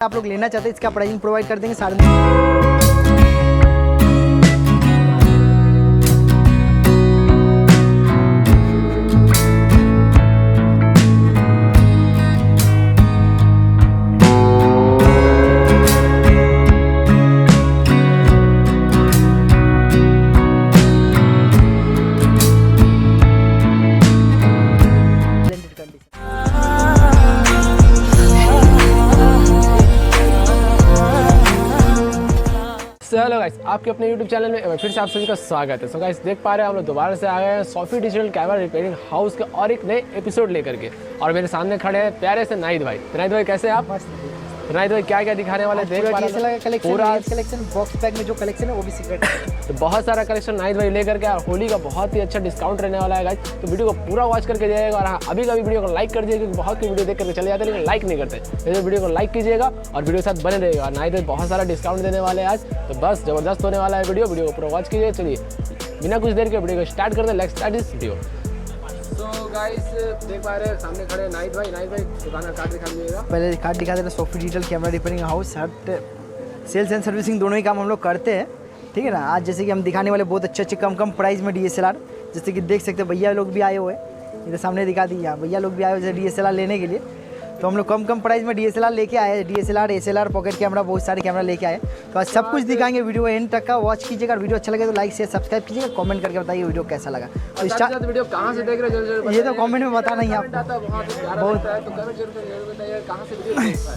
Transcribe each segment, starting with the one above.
आप लोग लेना चाहते हैं इसका प्राइसिंग प्रोवाइड कर देंगे 9.5। हेलो गाइस, आपके अपने YouTube चैनल में फिर से आप सभी का स्वागत है। सो गाइस, देख पा रहे हैं हम लोग दोबारा से आ गए हैं Sophie digital camera repairing house के और एक नए एपिसोड लेकर के। और मेरे सामने खड़े हैं प्यारे से नाहिद भाई। नाहिद भाई कैसे हैं आप? नाहिद भाई क्या क्या दिखाने वाले देख पा रहे हैं? पूरा कलेक्शन बॉक्स पैक में जो कलेक्शन है वो भी सीक्रेट है। तो बहुत सारा कलेक्शन नाहिद भाई लेकर के और होली का बहुत ही अच्छा डिस्काउंट रहने वाला है गाइस। तो वीडियो को पूरा वॉच करके जाइएगा। और हाँ, अभी का भी वीडियो को लाइक कर दीजिए क्योंकि बहुत की वीडियो देख करके चले जाते हैं लेकिन लाइक नहीं करते। तो वीडियो को लाइक कीजिएगा और वीडियो के साथ बने रहिएगा। नाहिद भाई बहुत सारा डिस्काउंट देने वाले हैं आज, तो बस जबरदस्त होने वाला है वीडियो को पूरा वॉच कीजिए। चलिए बिना कुछ देर के वीडियो को स्टार्ट करते हैं। Let's start this video. तो गाइस, देख पा रहे हैं सामने खड़े नाहिद भाई दुकान का कार्ड दिखा दीजिएगा। पहले कार्ड दिखा देना। Sophie digital camera repairing house, हट सेल्स एंड सर्विसिंग दोनों ही काम हम लोग करते हैं, ठीक है ना। आज जैसे कि हम दिखाने वाले बहुत अच्छे कम प्राइस में DSLR, जैसे कि देख सकते हैं भैया लोग भी आए हुए हैं, इधर सामने दिखा दी यहाँ भैया लोग भी आए हुए DSLR लेने के लिए। तो हम लोग कम प्राइस में DSLR लेके आए हैं। DSLR SLR पॉकेट कैमरा बहुत सारे कैमरा लेके आए। तो आज सब कुछ दिखाएंगे, वीडियो एंड तक का वॉच कीजिएगा। वीडियो अच्छा लगे तो लाइक शेयर सब्सक्राइब कीजिएगा, कमेंट करके बताइए वीडियो कैसा लगा। तो स्टार्ट वीडियो कहाँ से देख रहे हैं ये तो कमेंट में बताना ही आप बहुत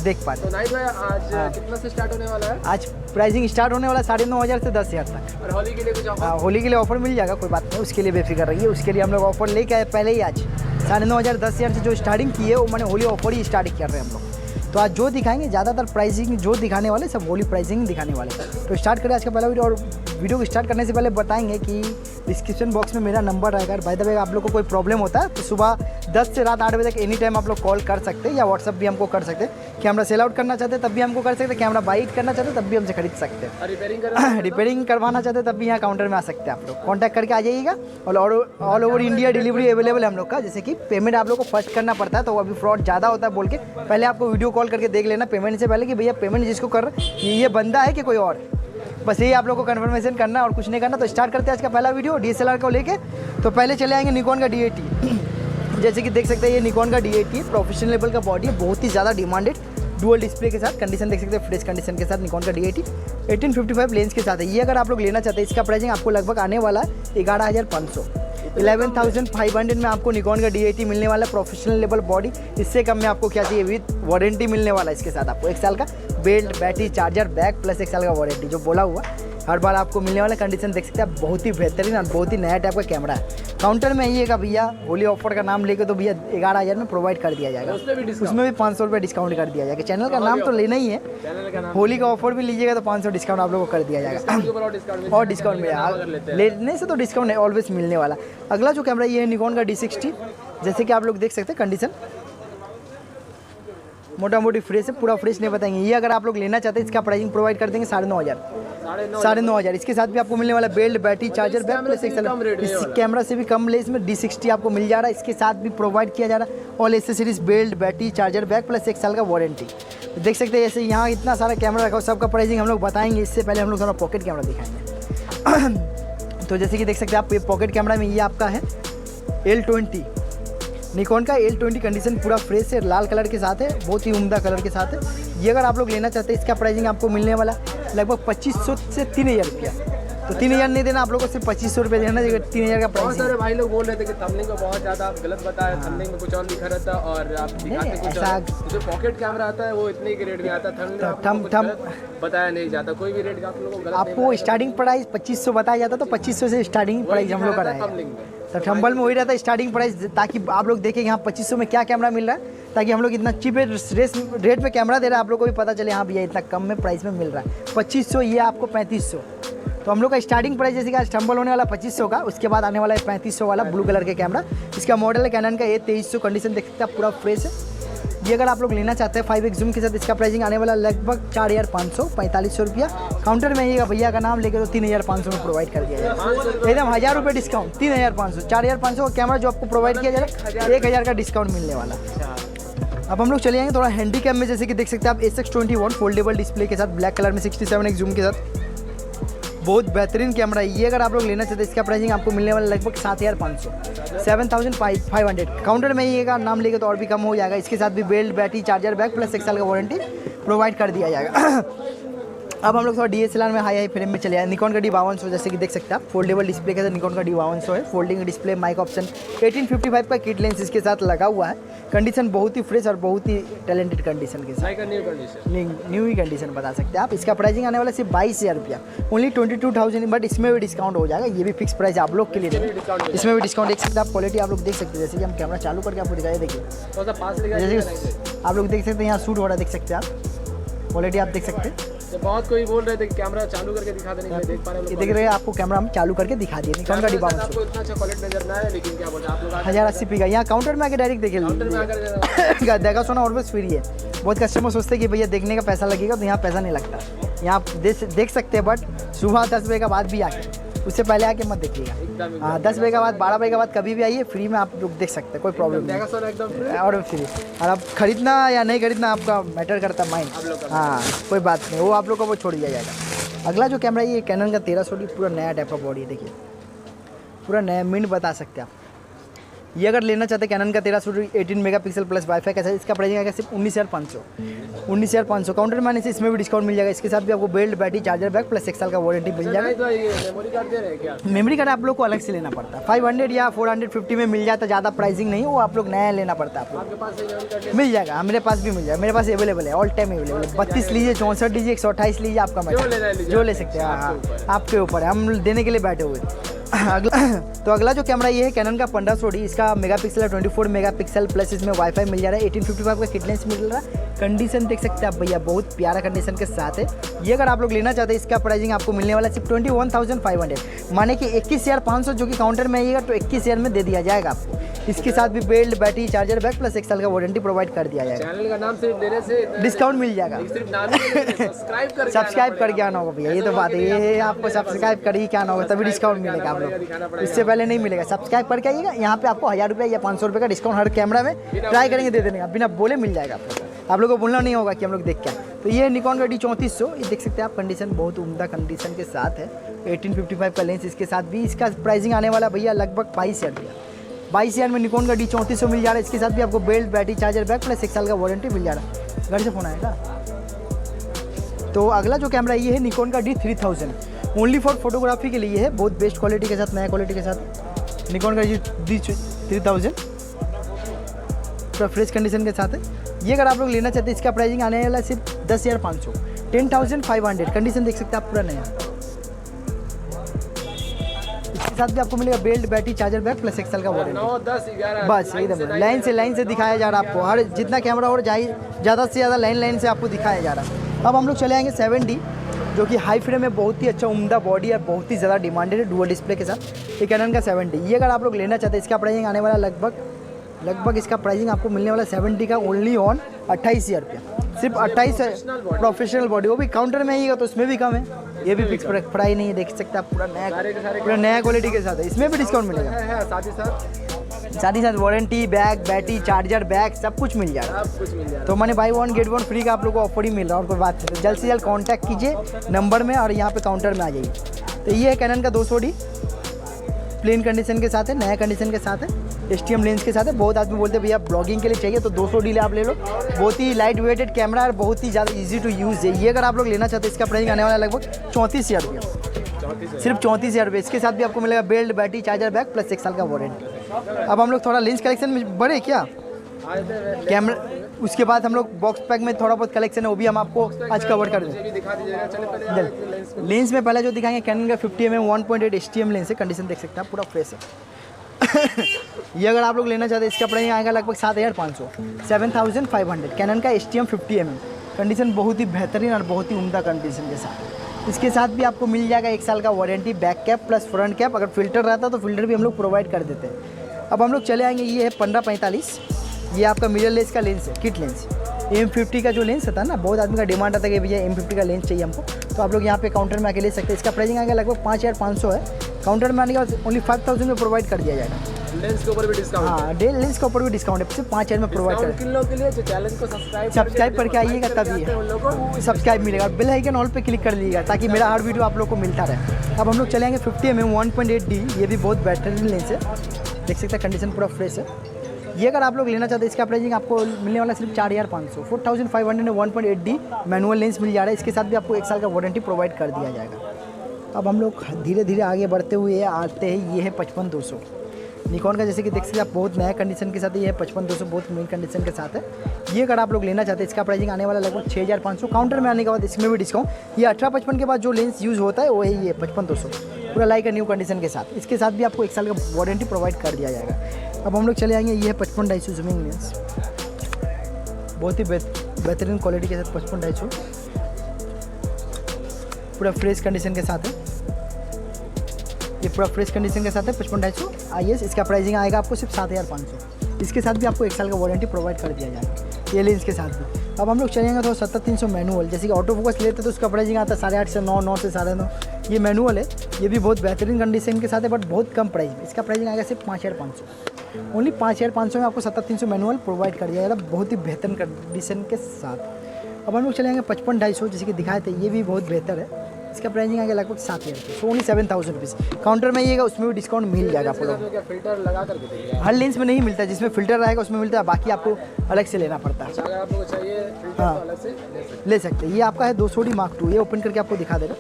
देख पा रहे। तो नाहिद भाई आज कितना से स्टार्ट होने वाला है? आज प्राइसिंग स्टार्ट होने वाला 9,500 से 10,000 तक। और होली के लिए कुछ ऑफर? हाँ, होली के लिए ऑफर मिल जाएगा, कोई बात नहीं, उसके लिए बेफिक्र रहिए। उसके लिए हम लोग ऑफर लेके आए पहले ही। आज 9,500 10,000 से जो स्टार्टिंग की है वो मैंने होली ऑफर ही स्टार्ट कर रहे हैं हम लोग। तो आज जो दिखाएंगे ज़्यादातर प्राइसिंग जो दिखाने वाले सब होली प्राइसिंग दिखाने वाले। तो स्टार्ट करें आज का पहला वीडियो। और वीडियो को स्टार्ट करने से पहले बताएंगे कि डिस्क्रिप्शन बॉक्स में मेरा नंबर रहेगा। बाय द वे, आप लोग को कोई प्रॉब्लम होता है तो सुबह 10 से रात 8 बजे तक एनी टाइम आप लोग कॉल कर सकते हैं या व्हाट्सअप भी हमको कर सकते हैं। कैमरा सेल आउट करना चाहते हैं तब भी हमको कर सकते हैं। कैमरा बाइट करना चाहते हैं तब भी हमसे खरीद सकते हैं। रिपेयरिंग करवाना चाहते हैं तब भी यहाँ काउंटर में आ सकते हैं। आप लोग कॉन्टैक्ट करके आ जाइएगा। और all over India delivery available है हम लोग का। जैसे कि पेमेंट आप लोग को फर्स्ट करना पड़ता है, तो अभी फ्रॉड ज़्यादा होता है बोल के पहले आपको वीडियो कॉल करके देख लेना पेमेंट से पहले कि भैया पेमेंट जिसको कर रहे हैं ये बंदा है कि कोई और। बस यही आप लोग को कन्फर्मेशन करना है और कुछ नहीं करना। तो स्टार्ट करते हैं आज का पहला वीडियो DSLR को लेके। तो पहले चले आएंगे निकॉन का D80। जैसे कि देख सकते हैं ये निकॉन का D80 है, प्रोफेशनल लेवल का बॉडी है, बहुत ही ज़्यादा डिमांडेड, डुअल डिस्प्ले के साथ। कंडीशन देख सकते हैं फ्रेश कंडीशन के साथ निकॉन का D80 1855 लेंस के साथ है। ये अगर आप लोग लेना चाहते हैं इसका प्राइसिंग आपको लगभग आने वाला है 11,500 11,500 में आपको निकॉन का D80 मिलने वाला है, प्रोफेशनल लेवल बॉडी। इससे कम में आपको क्या चाहिए, विद वारंटी मिलने वाला है। इसके साथ आपको 1 साल का belt, battery, charger, bag plus 1 साल का वारंटी जो बोला हुआ हर बार आपको मिलने वाला। कंडीशन देख सकते हैं आप, बहुत ही बेहतरीन और बहुत ही नया टाइप का कैमरा है। काउंटर में आइएगा भैया, होली ऑफर का नाम लेके तो भैया 11,000 में प्रोवाइड कर दिया जाएगा। उसमें भी 500 रुपये डिस्काउंट कर दिया जाएगा। चैनल का नाम तो लेना ही है। होली का ऑफर भी लीजिएगा तो 500 डिस्काउंट आप लोगों को कर दिया जाएगा। और डिस्काउंट मिलेगा, लेने से तो डिस्काउंट ऑलवेज मिलने वाला। अगला जो कैमरा ये है निकॉन का D60। जैसे कि आप लोग देख सकते हैं कंडीशन मोटा मोटी फ्रेश है, पूरा फ्रेश नहीं बताएंगे। ये अगर आप लोग लेना चाहते हैं इसका प्राइसिंग प्रोवाइड कर देंगे 9,500। इसके साथ भी आपको मिलने वाला belt, battery, charger, bag plus 1 साल। इस कैमरा से भी कम लेस में D60 आपको मिल जा रहा है। इसके साथ भी प्रोवाइड किया जा रहा है all accessories, belt, battery, charger, bag plus 1 साल का वारंटी। देख सकते हैं ऐसे यहाँ इतना सारा कैमरा रखा हो, सबका प्राइसिंग हम लोग बताएंगे। इससे पहले हम लोग थोड़ा पॉकेट कैमरा दिखाएंगे। तो जैसे कि देख सकते हैं आप, ये पॉकेट कैमरा में ये आपका है L20 निकॉन का L20। कंडीशन पूरा फ्रेश है, लाल कलर के साथ है, बहुत ही उम्दा कलर के साथ है। ये अगर आप लोग लेना चाहते हैं इसका प्राइसिंग आपको मिलने वाला लगभग 2,500 से 3,000 रुपया। तो 3,000 नहीं देना आप लोगों को, सिर्फ 2,500 रुपये देना। 3,000 का प्राइस। बहुत सारे भाई लोग बोल रहे थे कि थंबनेल को बहुत ज़्यादा आप गलत बताया, थंबनेल में कुछ और लिखा रहता और आप दिखाते कुछ और। जो पॉकेट कैमरा आता है वो इतने के रेट में आता है, थंबनेल बताया नहीं जाता। कोई भी रेट का आप लोगों को गलत आपको स्टार्टिंग प्राइस 2,500 बताया जाता, तो 2,500 से स्टार्टिंग प्राइस हम लोग कराएंगे। तो थंबनेल में वही रहता है स्टार्टिंग प्राइस, ताकि आप लोग देखें यहाँ 2,500 में क्या कैमरा मिल रहा है, ताकि हम लोग इतना चीप रेट पे कैमरा दे रहा है, आप लोग को भी पता चले हाँ भैया इतना कम में प्राइस में मिल रहा है। 2,500 ये आपको 3,500। तो हम लोग का स्टार्टिंग प्राइस जैसे कि आज थंबनेल होने वाला 2,500 का, उसके बाद आने वाला है 3,500 वाला ब्लू कलर के कैमरा। इसका मॉडल है कैनन का A2300। कंडीशन देख सकते हैं पूरा फ्रेश है। ये अगर आप लोग लेना चाहते हैं 5x जूम के साथ, इसका प्राइसिंग आने वाला लगभग 4,500 4500 रुपया। काउंटर में आइएगा भैया का नाम लेके तो 3,500 में प्रोवाइड कर दिया जाएगा। एकदम 1,000 रुपये डिस्काउंट, 3,500 4,500 का कैमरा जो आपको प्रोवाइड किया जाएगा, 1,000 का डिस्काउंट मिलने वाला। अब हम लोग चले जाएंगे थोड़ा हैंडीकैप में, जैसे कि देख सकते हैं आप SX21 फोल्डेबल डिस्प्ले के साथ ब्लैक कलर में 67x जूम के साथ बहुत बेहतरीन कैमरा है ये। अगर आप लोग लेना चाहते हैं इसका प्राइसिंग आपको मिलने वाला लगभग 7,500 7,500 काउंटर में ही का नाम लेगा तो और भी कम हो जाएगा। इसके साथ भी belt, battery, charger bag plus 1 साल का वारंटी प्रोवाइड कर दिया जाएगा। अब हम लोग थोड़ा DSLR में हाई फ्रेम में चले आए। निकॉन का D5200 जैसे कि देख सकते हैं आप फोल्डेबल डिस्प्ले के साथ निकॉन का D5200 है। फोल्डिंग डिस्प्ले, माइक ऑप्शन, 1855 का किट लेंस इसके साथ लगा हुआ है। कंडीशन बहुत ही फ्रेश और बहुत ही टैलेंटेड कंडीशन के साथ, न्यू ही कंडीशन बता सकते हैं आप। इसका प्राइसिंग आने वाला सिर्फ 22,000 रुपया, ओनली 22,000, बट इसमें भी डिस्काउंट हो जाएगा। ये भी फिक्स प्राइस आप लोग के लिए इसमें भी डिस्काउंट देख सकते हैं आप। क्वालिटी आप लोग देख सकते हैं, जैसे कि हम कैमरा चालू करके आपको दिखाया, देखिए जैसे आप लोग देख सकते हैं यहाँ शूट हो रहा है, देख सकते हैं आप क्वालिटी आप देख सकते हैं। तो बहुत कोई बोल रहे थे कि कैमरा चालू करके दिखा देने, देख पा रहे हैं, देख रहे हैं आपको कैमरा हम चालू करके दिखा दिए। निकॉन का D5200 आपको इतना अच्छा क्वालिटी नजर ना है, लेकिन क्या बोलते हैं आप लोग 1080p का। यहाँ काउंटर में आके डायरेक्ट देखिए देखा सोना और बस फ्री है। बहुत कस्टमर सोचते हैं कि भैया देखने का पैसा लगेगा, तो यहाँ पैसा नहीं लगता। यहाँ आप देख सकते हैं, बट सुबह 10 बजे के बाद भी आके, उससे पहले आके मत देखिएगा। हाँ 10 बजे के बाद, 12 बजे के बाद कभी भी आइए, फ्री में आप लोग देख सकते हैं, कोई प्रॉब्लम नहीं और फ्री। और आप खरीदना या नहीं खरीदना आपका मैटर करता माइंड, हाँ कोई बात नहीं, वो आप लोग को वो छोड़ दिया जाएगा। अगला जो कैमरा ये कैनन का 1300D पूरा नया टाइप का बॉडी है, देखिए पूरा नया मिनट बता सकते हैं आप। ये अगर लेना चाहते हैं कैनन का 1300D 18 मेगापिक्सल प्लस वाईफाई का साइज, इसका प्राइसिंग आएगा सिर्फ 19,500 काउंटर में आने से इसमें भी डिस्काउंट मिल जाएगा। इसके साथ भी आपको belt, battery, charger bag plus 1 साल का वारंटी मिल जाएगा। मेमोरी कार्ड आप लोग को अलग से लेना पड़ता है, 500 या 450 में मिल जाता, ज़्यादा प्राइसिंग नहीं, वो आप लोग नया लेना पड़ता है। आपको मिल जाएगा, मेरे पास भी मिल जाएगा, मेरे पास अवेलेबल है, ऑल टाइम अवेलेबल है। 32 लीजिए, 64 लीजिए, 128 लीजिए, आपका मैटर जो ले सकते हैं। हाँ आपके ऊपर है, हम देने के लिए बैठे हुए। अगला जो कैमरा ये है कैनन का 1500D, इसका मेगापिक्सल है 24 मेगापिक्सल प्लस इसमें वाईफाई मिल जा रहा है। 1855 का किट लेंस मिल रहा है। कंडीशन देख सकते हैं आप भैया, बहुत प्यारा कंडीशन के साथ है ये। अगर आप लोग लेना चाहते हैं इसका प्राइसिंग आपको मिलने वाला सिर्फ 21,500, माने कि 21,500 जो कि काउंटर में आइएगा तो 21,000 में दे दिया जाएगा आपको। इसके साथ भी belt, battery, charger bag plus 1 साल का वारंटी प्रोवाइड कर दिया जाएगा। चैनल का नाम सिर्फ देने से डिस्काउंट मिल जाएगा। सब्सक्राइब करके आना होगा भैया, ये तो बात है, ये आपको सब्सक्राइब करके क्या आना होगा तभी डिस्काउंट मिलेगा आप लोग, इससे पहले नहीं मिलेगा। सब्सक्राइब करके आइएगा, यहाँ पे आपको 1000 रुपये या 500 रुपये का डिस्काउंट हर कैमरा में ट्राई करेंगे दे देने का, बिना बोले मिल जाएगा आप लोग को बोलना नहीं होगा कि हम लोग देख क्या। तो ये निकॉन का D3400, ये देख सकते हैं आप, कंडीशन बहुत उम्दा कंडीशन के साथ है। 1855 का लेंस इसके साथ भी, इसका प्राइसिंग आने वाला भैया लगभग 22,000 रुपया। 22,000 में निकॉन का D3400 मिल जा रहा है। इसके साथ भी आपको belt, battery, charger bag plus 1 साल का वारंटी मिल जा रहा है। घर से फ़ोन आएगा। तो अगला जो कैमरा ये है निकॉन का D3000, ओनली फॉर फोटोग्राफी के लिए है, बहुत बेस्ट क्वालिटी के साथ, नया क्वालिटी के साथ निकॉन का D3000 पूरा फ्रेश कंडीशन के साथ है ये। अगर आप लोग लेना चाहते हैं इसका प्राइसिंग आने वाला सिर्फ 10,500, 10,500। कंडीशन देख सकते हैं आप, पूरा नया। इसके साथ भी आपको मिलेगा belt, battery, charger bag plus 1 साल का वारंटी। 9, 10, 11 बस एकदम लाइन से दिखाया जा रहा है आपको, हर जितना कैमरा और ज़्यादा से ज़्यादा लाइन से आपको दिखाया जा रहा है। अब हम लोग चले आएंगे 7D, जो कि हाई फ्रेम में बहुत ही अच्छा उम्दा बॉडी और बहुत ही ज़्यादा डिमांडेड है, डुअल डिस्प्ले के साथ। ये कैनन का 7D, ये अगर आप लोग लेना चाहते हैं इसका प्राइसिंग आने वाला लगभग इसका प्राइसिंग आपको मिलने वाला 7D का ओनली ऑन 28,000 रुपया, सिर्फ 28 प्रोफेशनल बॉडी, वो भी काउंटर में आइएगा तो उसमें भी कम है। ये भी फिक्स प्राइस नहीं है, देख सकते हैं आप, पूरा नया क्वालिटी के साथ है। इसमें भी डिस्काउंट मिलेगा, साथ ही साथ warranty, bag, battery, charger bag सब कुछ मिल जाएगा। तो मैंने बाई 1 गेट 1 फ्री का आप लोगों को ऑफर ही मिल रहा है, और कोई बात नहीं। तो जल्द से जल्द कॉन्टैक्ट कीजिए नंबर में और यहाँ पे काउंटर में आ जाइए। तो ये है कैनन का 200D, प्लेन कंडीशन के साथ है, नया कंडीशन के साथ है, STM लेंस के साथ है। बहुत आदमी बोलते हैं भैया ब्लॉगिंग के लिए चाहिए तो 200D आप ले लो, बहुत ही लाइट वेटेड कैमरा और बहुत ही ज़्यादा इजी टू यूज़ है ये। अगर आप लोग लेना चाहते हैं इसका प्राइसिंग आने वाला लगभग 34,000 रुपया, सिर्फ 34,000 रुपये। इसके साथ भी आपको मिलेगा belt, battery, charger bag plus 1 साल का वारंटी। अब हम लोग थोड़ा लेंस कलेक्शन में बढ़े क्या कैमरा, उसके बाद हम लोग बॉक्स पैक में थोड़ा बहुत कलेक्शन है, वो भी हम आपको आज कवर कर दें। लेंस में पहले जो दिखाएंगे कैनन का 50mm 1.8 STM लेंस है, कंडीशन देख सकते हैं आप, पूरा फ्रेश है। ये अगर आप लोग लेना चाहते हैं इसका प्राइस आएगा लगभग 7,500, 7,500। कैनन का STM 50mm, कंडीशन बहुत ही बेहतरीन और बहुत ही उम्दा कंडीशन के साथ। इसके साथ भी आपको मिल जाएगा 1 साल का warranty, back cap plus front cap. अगर फिल्टर रहता तो फिल्टर भी हम लोग प्रोवाइड कर देते हैं। अब हम लोग चले आएंगे, ये है 1545, ये आपका मिररलेस का लेंस है, किट लेंस। M50 का जो लेंस था ना, बहुत आदमी का डिमांड आता है कि भैया M50 का लेंस चाहिए हमको, तो आप लोग यहाँ पे काउंटर में आके ले सकते हैं। इसका प्राइसिंग आएगा लगभग 5,500 है, काउंटर में आने के बाद ओनली 5,000 में प्रोवाइड कर दिया जाएगा। लेंस के ऊपर भी डिस्काउंट हाँ डे लेंस के ऊपर भी डिस्काउंट है, सिर्फ 5 में प्रोवाइड कर किन लोगों के लिए जो चैनल को सब्सक्राइब करके आइएगा तभी सब्सक्राइब मिलेगा, बेल आइकन ऑल पे क्लिक कर लीजिएगा ताकि मेरा हर वीडियो आप लोग को मिलता रहे। अब हम लोग चलेंगे 50mm 1.8D, ये भी बहुत बेहतरीन लेंस है, देख सकते हैं कंडीशन पूरा फ्रेश है। ये अगर आप लोग लेना चाहते हैं इसका प्राइसिंग आपको मिलने वाला सिर्फ 4500 4500 में 1.8D मैनुअल लेंस मिल जा रहा है। इसके साथ भी आपको 1 साल का वारंटी प्रोवाइड कर दिया जाएगा। अब हम लोग धीरे धीरे आगे बढ़ते हुए आते हैं, ये है 55-200 निकॉन का, जैसे कि देख सकते हैं आप बहुत नया कंडीशन के साथ, ये है 55-200 बहुत मेन कंडीशन के साथ है। ये अगर आप लोग लेना चाहते हैं इसका प्राइसिंग आने वाला लगभग 6500 काउंटर में आने के बाद इसमें भी डिस्काउंट। ये 1855 के बाद जो लेंस यूज़ होता है वो है ये 55-200 पूरा लाइक न्यू कंडीशन के साथ। इसके साथ भी आपको 1 साल का वारंटी प्रोवाइड कर दिया जाएगा। अब हम लोग चले आएंगे, ये है 55-250 जूमिंग लेंस, बहुत ही बेहतरीन क्वालिटी के साथ 55-250 पूरा फ्रेश कंडीशन के साथ है। ये पूरा फ्रेश कंडीशन के साथ है 55-250 IS। इसका प्राइसिंग आएगा आपको सिर्फ 7500। इसके साथ भी आपको 1 साल का वारंटी प्रोवाइड कर दिया जाएगा ये लेंस के साथ भी। अब हम लोग चलेंगे तो 70-300 मैनुअल, जैसे कि ऑटो फोकस लेते तो उसका प्राइसिंग आता है 8.5 से 9, 9 से 9.5। ये मैनुअल है, ये भी बहुत बेहतरीन कंडीशन के साथ है बट बहुत कम प्राइस में। इसका प्राइसिंग आएगा सिर्फ 5500, ओनली 5500 में आपको 70-300 मैनुअल प्रोवाइड कर दिया जाएगा बहुत ही बेहतरीन कंडीशन के साथ। अब हम लोग चलेंगे 55-250, जैसे कि दिखाए थे, ये भी बहुत बेहतर है। इसका प्राइसिंग आएगा लगभग 7000 रुपये, ओनली 7000 रुपीज़। काउंटर में आइएगा उसमें भी डिस्काउंट मिल जाएगा आप लोग। फिल्टर लगा करके देंगे, हर लेंस में नहीं मिलता, जिसमें फिल्टर रहेगा उसमें मिलता है, बाकी आपको अलग से लेना पड़ता है। अगर आपको चाहिए फिल्टर हाँ तो अलग से ले सकते हैं। ये आपका है 200D Mark II, ये ओपन करके आपको दिखा देगा,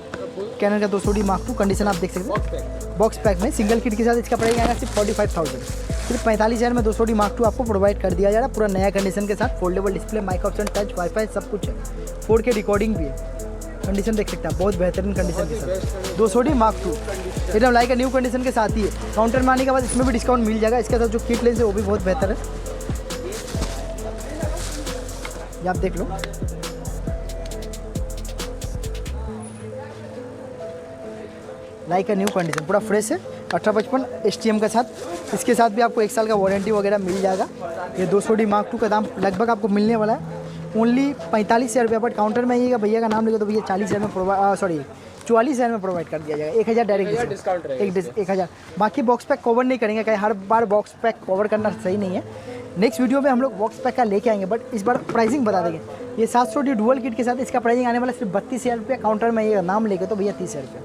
कैनन का 200D Mark II कंडीशन आप देख सकते हैं बॉक्स पैक में सिंगल किट के साथ। इसका प्राइस आएगा सिर्फ 45,000, सिर्फ 45,000 में 200D Mark II आपको प्रोवाइड कर दिया जा रहा है पूरा नया कंडीशन के साथ। Foldable display, mic option, touch, wifi सब कुछ है, 4K रिकॉर्डिंग भी है। कंडीशन देख सकते हैं बहुत बेहतरीन कंडीशन के साथ 200D Mark II एकदम लाइक न्यू कंडीशन के साथ ही है। काउंटर में आने के बाद इसमें भी डिस्काउंट मिल जाएगा। इसके साथ जो किट लेंस है वो भी बहुत बेहतर है, ये आप देख लो। लाइक न्यू कंडीशन पूरा फ्रेश है 1855 STM के साथ। इसके साथ भी आपको 1 साल का वारंटी वगैरह मिल जाएगा। ये 200D Mark II का दाम लगभग आपको मिलने वाला है ओनली 45,000 रुपये, बट काउंटर में आइएगा भैया का नाम लेगा तो भैया 40,000 में 44,000 में प्रोवाइड कर दिया जाएगा। 1,000 डायरेक्ट डिस्काउंट रहेगा, 1,000। बाकी बॉक्स पैक कवर नहीं करेंगे, कहीं हर बार बॉक्स पैक कवर करना सही नहीं है। नेक्स्ट वीडियो में हम लोग बॉक्स पैक का लेके आएंगे, बट इस बार प्राइसिंग बता देंगे। ये 700D डुअल किट के साथ इसका प्राइसिंग आने वाला सिर्फ 32,000 रुपये, काउंटर में आइएगा नाम लेके तो भैया 30,000 रुपये।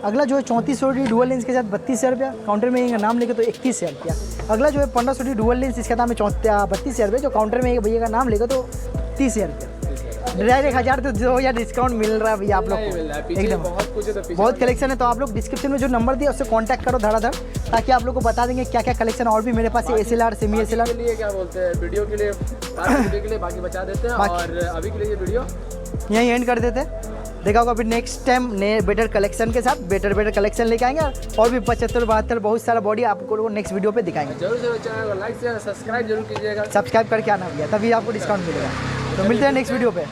अगला जो है 3400D डुअल लेंस के साथ 32,000 रुपया, काउंटर में आइएगा नाम लेके तो 31,000 रुपया। अगला जो है 1500D डुअल लेंस, इसका दाम है 32,000 रुपये, जो काउंटर में भैया का नाम लेगा तो 30,000 रुपये। डायरेक्ट 1000 तो 2,000 डिस्काउंट मिल रहा है भैया आप लोग को एकदम। बहुत कलेक्शन है, तो आप लोग डिस्क्रिप्शन में जो नंबर दिया उससे कांटेक्ट करो धड़ाधड़, ताकि आप लोग को बता देंगे क्या क्या कलेक्शन और भी मेरे पास है। SLR, सेमी SLR के लिए क्या बोलते हैं, वीडियो के लिए बाकी बचा देते हैं, और अभी के लिए ये वीडियो यहीं एंड कर देते हैं। देखा होगा फिर नेक्स्ट टाइम नए बेटर कलेक्शन के साथ बेटर कलेक्शन लेके आएंगे, और भी 75-72 बहुत सारा बॉडी आपको नेक्स्ट वीडियो पे दिखाएंगे। जरूर से चैनल को लाइक शेयर सब्सक्राइब जरूर कीजिएगा, सब्सक्राइब करके आना भैया, तभी आपको डिस्काउंट मिलेगा। तो मिलते हैं नेक्स्ट वीडियो पे।